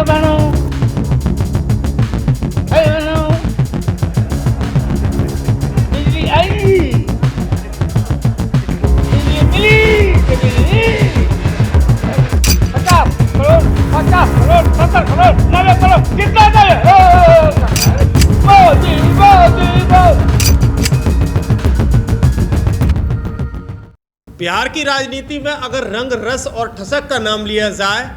बहनों, भाई बहनों, बिजली आई, बिजली मिली, बिजली 50 करोड़ 70 करोड़ 90 करोड़ कितना दे? मोदी मोदी मोदी। बिहार की राजनीति में अगर रंग रस और ठसक का नाम लिया जाए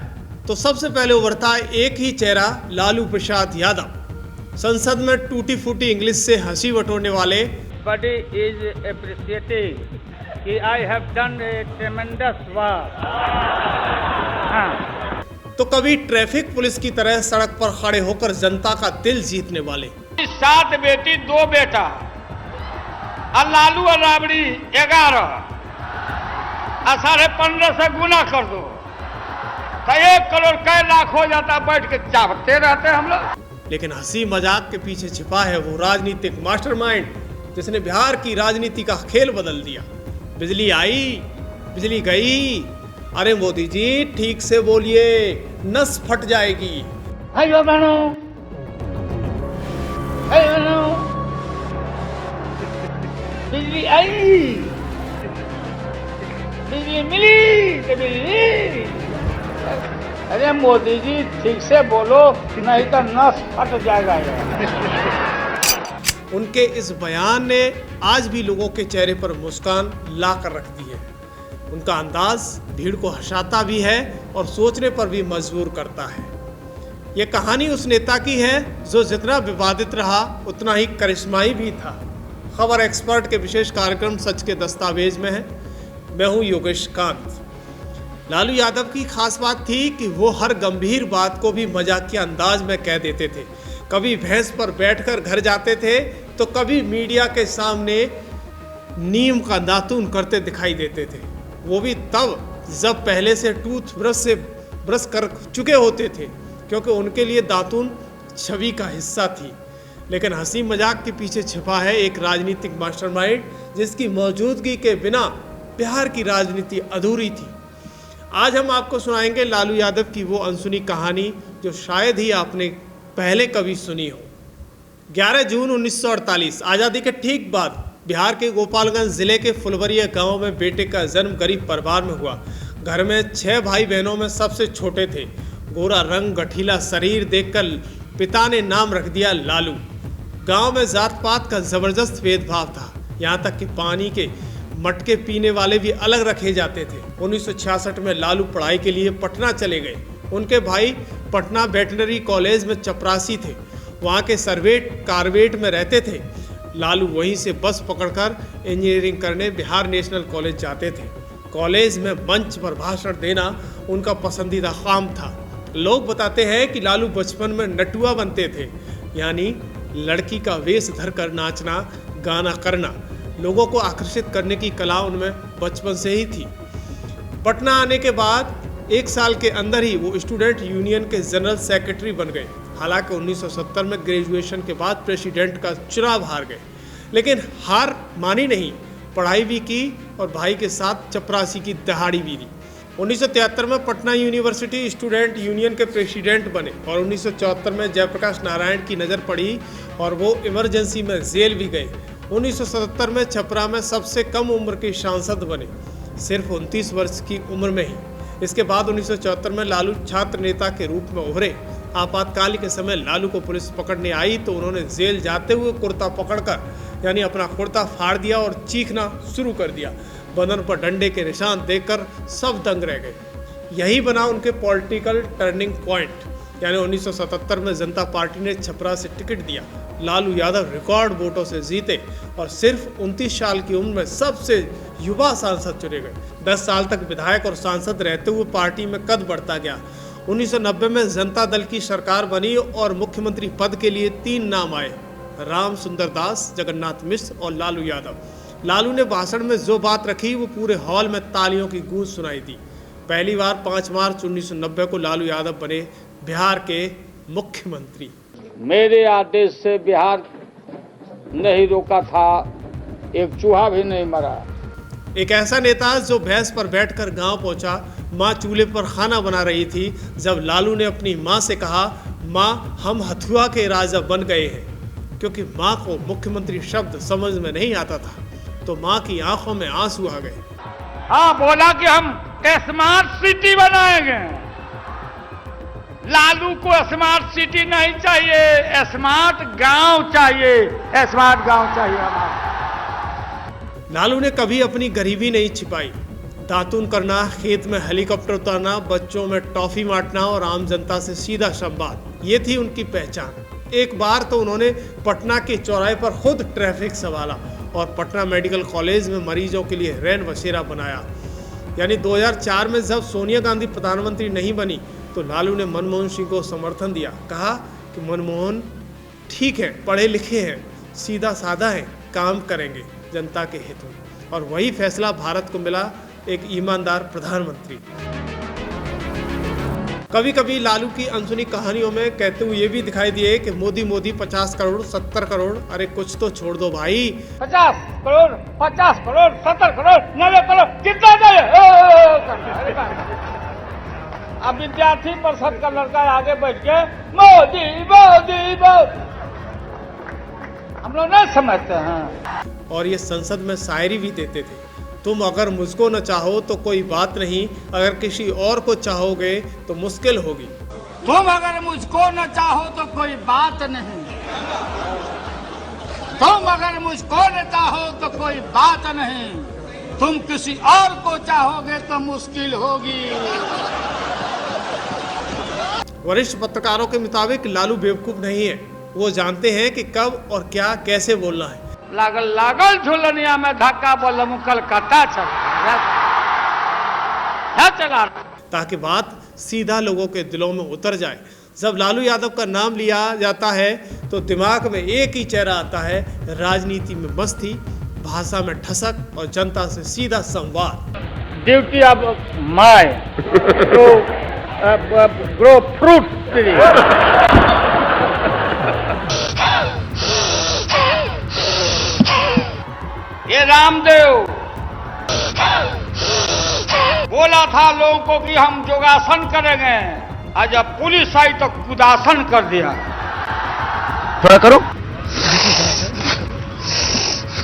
तो सबसे पहले उभरता है एक ही चेहरा, लालू प्रसाद यादव। संसद में टूटी फूटी इंग्लिश से हंसी बटोरने वाले Body is appreciating कि I have done a tremendous work। हाँ। तो कभी ट्रैफिक पुलिस की तरह सड़क पर खड़े होकर जनता का दिल जीतने वाले। 7 बेटी 2 बेटा और लालू और राबड़ी 11 और 15.5 से गुना कर दो तो 1 करोड़ कै लाख हो जाता। बैठ के चावते रहते हम लोग। लेकिन हंसी मजाक के पीछे छिपा है वो राजनीतिक मास्टरमाइंड जिसने बिहार की राजनीति का खेल बदल दिया। बिजली आई, बिजली गई। अरे मोदी जी ठीक से बोलिए, नस फट जाएगी। भाइयों बहनों, बिजली आई, बिजली मिली, बिजली। अरे मोदी जी ठीक से बोलो नहीं तो नस फट जाएगा यार। उनके इस बयान ने आज भी लोगों के चेहरे पर मुस्कान ला कर रख दी है। उनका अंदाज भीड़ को हंसाता भी है और सोचने पर भी मजबूर करता है। ये कहानी उस नेता की है जो जितना विवादित रहा उतना ही करिश्माई भी था। खबर एक्सपर्ट के विशेष कार्यक्रम सच के दस्तावेज में है। मैं हूं योगेश कांत। लालू यादव की खास बात थी कि वो हर गंभीर बात को भी मजाकिया अंदाज में कह देते थे। कभी भैंस पर बैठकर घर जाते थे तो कभी मीडिया के सामने नीम का दातून करते दिखाई देते थे। वो भी तब जब पहले से टूथब्रश से ब्रश कर चुके होते थे, क्योंकि उनके लिए दातून छवि का हिस्सा थी। लेकिन हंसी मजाक के पीछे छिपा है एक राजनीतिक मास्टरमाइंड जिसकी मौजूदगी के बिना बिहार की राजनीति अधूरी थी। आज हम आपको सुनाएंगे लालू यादव की वो अनसुनी कहानी जो शायद ही आपने पहले कभी सुनी हो। 11 जून 1948 आज़ादी के ठीक बाद बिहार के गोपालगंज जिले के फुलवरिया गांव में बेटे का जन्म गरीब परिवार में हुआ। घर में 6 भाई बहनों में सबसे छोटे थे। गोरा रंग, गठीला शरीर देखकर पिता ने नाम रख दिया लालू। गांव में जात पात का जबरदस्त भेदभाव था, यहाँ तक कि पानी के मटके पीने वाले भी अलग रखे जाते थे। 1966 में लालू पढ़ाई के लिए पटना चले गए। उनके भाई पटना वेटनरी कॉलेज में चपरासी थे, वहाँ के सर्वेट कारवेट में रहते थे। लालू वहीं से बस पकड़कर इंजीनियरिंग करने बिहार नेशनल कॉलेज जाते थे। कॉलेज में मंच पर भाषण देना उनका पसंदीदा काम था। लोग बताते हैं कि लालू बचपन में नटुआ बनते थे, यानी लड़की का वेश धरकर नाचना गाना करना। लोगों को आकर्षित करने की कला उनमें बचपन से ही थी। पटना आने के बाद 1 साल के अंदर ही वो स्टूडेंट यूनियन के जनरल सेक्रेटरी बन गए। हालांकि 1970 में ग्रेजुएशन के बाद प्रेसिडेंट का चुनाव हार गए, लेकिन हार मानी नहीं, पढ़ाई भी की और भाई के साथ चपरासी की दहाड़ी भी दी। 1973 में पटना यूनिवर्सिटी स्टूडेंट यूनियन के प्रेसिडेंट बने और 1974 में जयप्रकाश नारायण की नज़र पड़ी और वो इमरजेंसी में जेल भी गए। 1977 में छपरा में सबसे कम उम्र के सांसद बने, सिर्फ 29 वर्ष की उम्र में ही। इसके बाद 1974 में लालू छात्र नेता के रूप में उभरे। आपातकाल के समय लालू को पुलिस पकड़ने आई तो उन्होंने जेल जाते हुए कुर्ता पकड़कर यानी अपना कुर्ता फाड़ दिया और चीखना शुरू कर दिया। बदन पर डंडे के निशान देखकर सब दंग रह गए। यही बना उनके पॉलिटिकल टर्निंग पॉइंट। यानी 1977 में जनता पार्टी ने छपरा से टिकट दिया। लालू यादव रिकॉर्ड वोटों से जीते और सिर्फ 29 साल की उम्र में सबसे युवा सांसद चुने गए। 10 साल तक विधायक और सांसद रहते हुए पार्टी में कद बढ़ता गया। 1990 में जनता दल की सरकार बनी और मुख्यमंत्री पद के लिए 3 नाम आए, राम सुंदर दास, जगन्नाथ मिश्र और लालू यादव। लालू ने भाषण में जो बात रखी वो पूरे हॉल में तालियों की गूंज सुनाई दी। पहली बार 5 मार्च 1990 को लालू यादव बने बिहार के मुख्यमंत्री। मेरे आदेश से बिहार नहीं रोका था, एक चूहा भी नहीं मरा। एक ऐसा नेता जो भैंस पर बैठकर गांव पहुंचा, माँ चूल्हे पर खाना बना रही थी जब लालू ने अपनी माँ से कहा, माँ हम हथुआ के राजा बन गए हैं। क्योंकि माँ को मुख्यमंत्री शब्द समझ में नहीं आता था तो माँ की आंखों में आंसू आ गए। हाँ, बोला कि हम स्मार्ट सिटी बनाएंगे। लालू को स्मार्ट सिटी नहीं चाहिए, स्मार्ट गांव चाहिए, स्मार्ट गांव चाहिए हमारा। लालू ने कभी अपनी गरीबी नहीं छिपाई। दातून करना, खेत में हेलीकॉप्टर उतारना, बच्चों में टॉफी बांटना और आम जनता से सीधा संवाद, ये थी उनकी पहचान। एक बार तो उन्होंने पटना के चौराहे पर खुद ट्रैफिक संभाला और पटना मेडिकल कॉलेज में मरीजों के लिए रैन बसेरा बनाया। यानी 2004 में जब सोनिया गांधी प्रधानमंत्री नहीं बनी तो लालू ने मनमोहन सिंह को समर्थन दिया। कहा कि मनमोहन ठीक है, पढ़े लिखे हैं, सीधा साधा है, काम करेंगे जनता के हित में। और वही फैसला भारत को मिला, एक ईमानदार प्रधानमंत्री। कभी कभी लालू की अनसुनी कहानियों में कहते हुए ये भी दिखाई दिए कि मोदी मोदी 50 करोड़ 70 करोड़, अरे कुछ तो छोड़ दो भाई। 50 करोड़ 70 करोड़ 90 करोड़ कितना चाहिए? अब विद्यार्थी परिषद का लड़का आगे बैठ के मोदी मोदी मोदी, हम लोग नहीं समझते हैं। और ये संसद में शायरी भी देते थे, तुम अगर मुझको न चाहो तो कोई बात नहीं, अगर किसी और को चाहोगे तो मुश्किल होगी। तुम अगर मुझको न चाहो तो कोई बात नहीं, तुम अगर मुझको न चाहो तो कोई बात नहीं, तुम किसी और को चाहोगे तो मुश्किल होगी। वरिष्ठ पत्रकारों के मुताबिक लालू बेवकूफ नहीं है, वो जानते हैं कि कब और क्या कैसे बोलना है। लागल लागल झुलनिया में धक्का बोल कलकत्ता चला ताकि बात सीधा लोगों के दिलों में उतर जाए। जब लालू यादव का नाम लिया जाता है तो दिमाग में एक ही चेहरा आता है, राजनीति में मस्ती, भाषा में ठसक और जनता से सीधा संवाद। Duty of my to grow fruit tree. ये रामदेव बोला था लोगों को कि हम योगासन करेंगे, आज जब पुलिस आई तो कुदासन कर दिया। थोड़ा करो,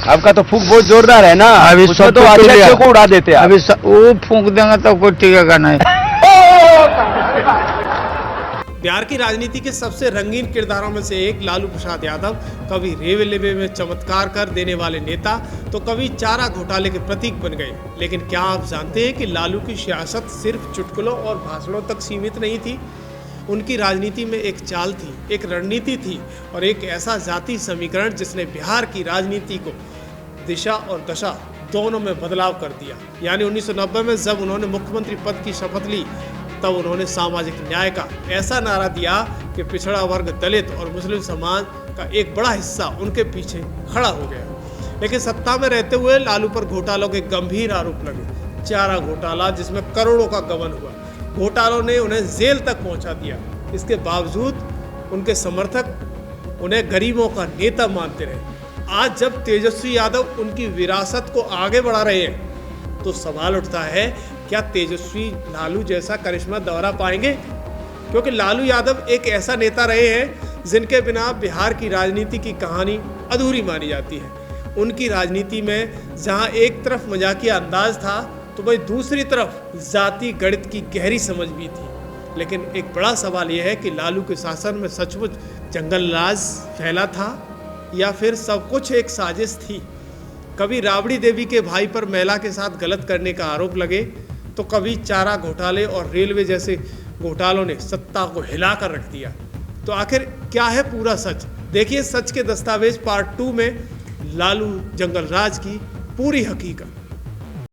आपका तो फूंक बहुत जोरदार है ना, अभी सब तो अच्छे को उड़ा देते हैं। अभी वो फूंक देंगे तो कोई टिकेगा नहीं। बिहार की राजनीति के सबसे रंगीन किरदारों में से एक लालू प्रसाद यादव, कभी रेलवे में चमत्कार कर देने वाले नेता तो कभी चारा घोटाले के प्रतीक बन गए। लेकिन क्या आप जानते हैं कि लालू की सियासत सिर्फ चुटकुलों और भाषणों तक सीमित नहीं थी। उनकी राजनीति में एक चाल थी, एक रणनीति थी और एक ऐसा जाति समीकरण जिसने बिहार की राजनीति को दिशा और दशा दोनों में बदलाव कर दिया। यानी 1990 में जब उन्होंने मुख्यमंत्री पद की शपथ ली तब उन्होंने सामाजिक न्याय का ऐसा नारा दिया कि पिछड़ा वर्ग, दलित और मुस्लिम समाज का एक बड़ा हिस्सा उनके पीछे खड़ा हो गया। लेकिन सत्ता में रहते हुए लालू पर घोटालों के गंभीर आरोप लगे। चारा घोटाला जिसमें करोड़ों का गबन हुआ, घोटालों ने उन्हें जेल तक पहुंचा दिया। इसके बावजूद उनके समर्थक उन्हें गरीबों का नेता मानते रहे। आज जब तेजस्वी यादव उनकी विरासत को आगे बढ़ा रहे हैं तो सवाल उठता है, क्या तेजस्वी लालू जैसा करिश्मा दोहरा पाएंगे? क्योंकि लालू यादव एक ऐसा नेता रहे हैं जिनके बिना बिहार की राजनीति की कहानी अधूरी मानी जाती है। उनकी राजनीति में जहां एक तरफ मजाकिया अंदाज था तो वही दूसरी तरफ जाति गणित की गहरी समझ भी थी। लेकिन एक बड़ा सवाल यह है कि लालू के शासन में सचमुच जंगल राज फैला था या फिर सब कुछ एक साजिश थी। कभी राबड़ी देवी के भाई पर महिला के साथ गलत करने का आरोप लगे तो कभी चारा घोटाले और रेलवे जैसे घोटालों ने सत्ता को हिलाकर रख दिया। तो आखिर क्या है पूरा सच? देखिए सच के दस्तावेज पार्ट 2 में लालू जंगल राज की पूरी हकीकत।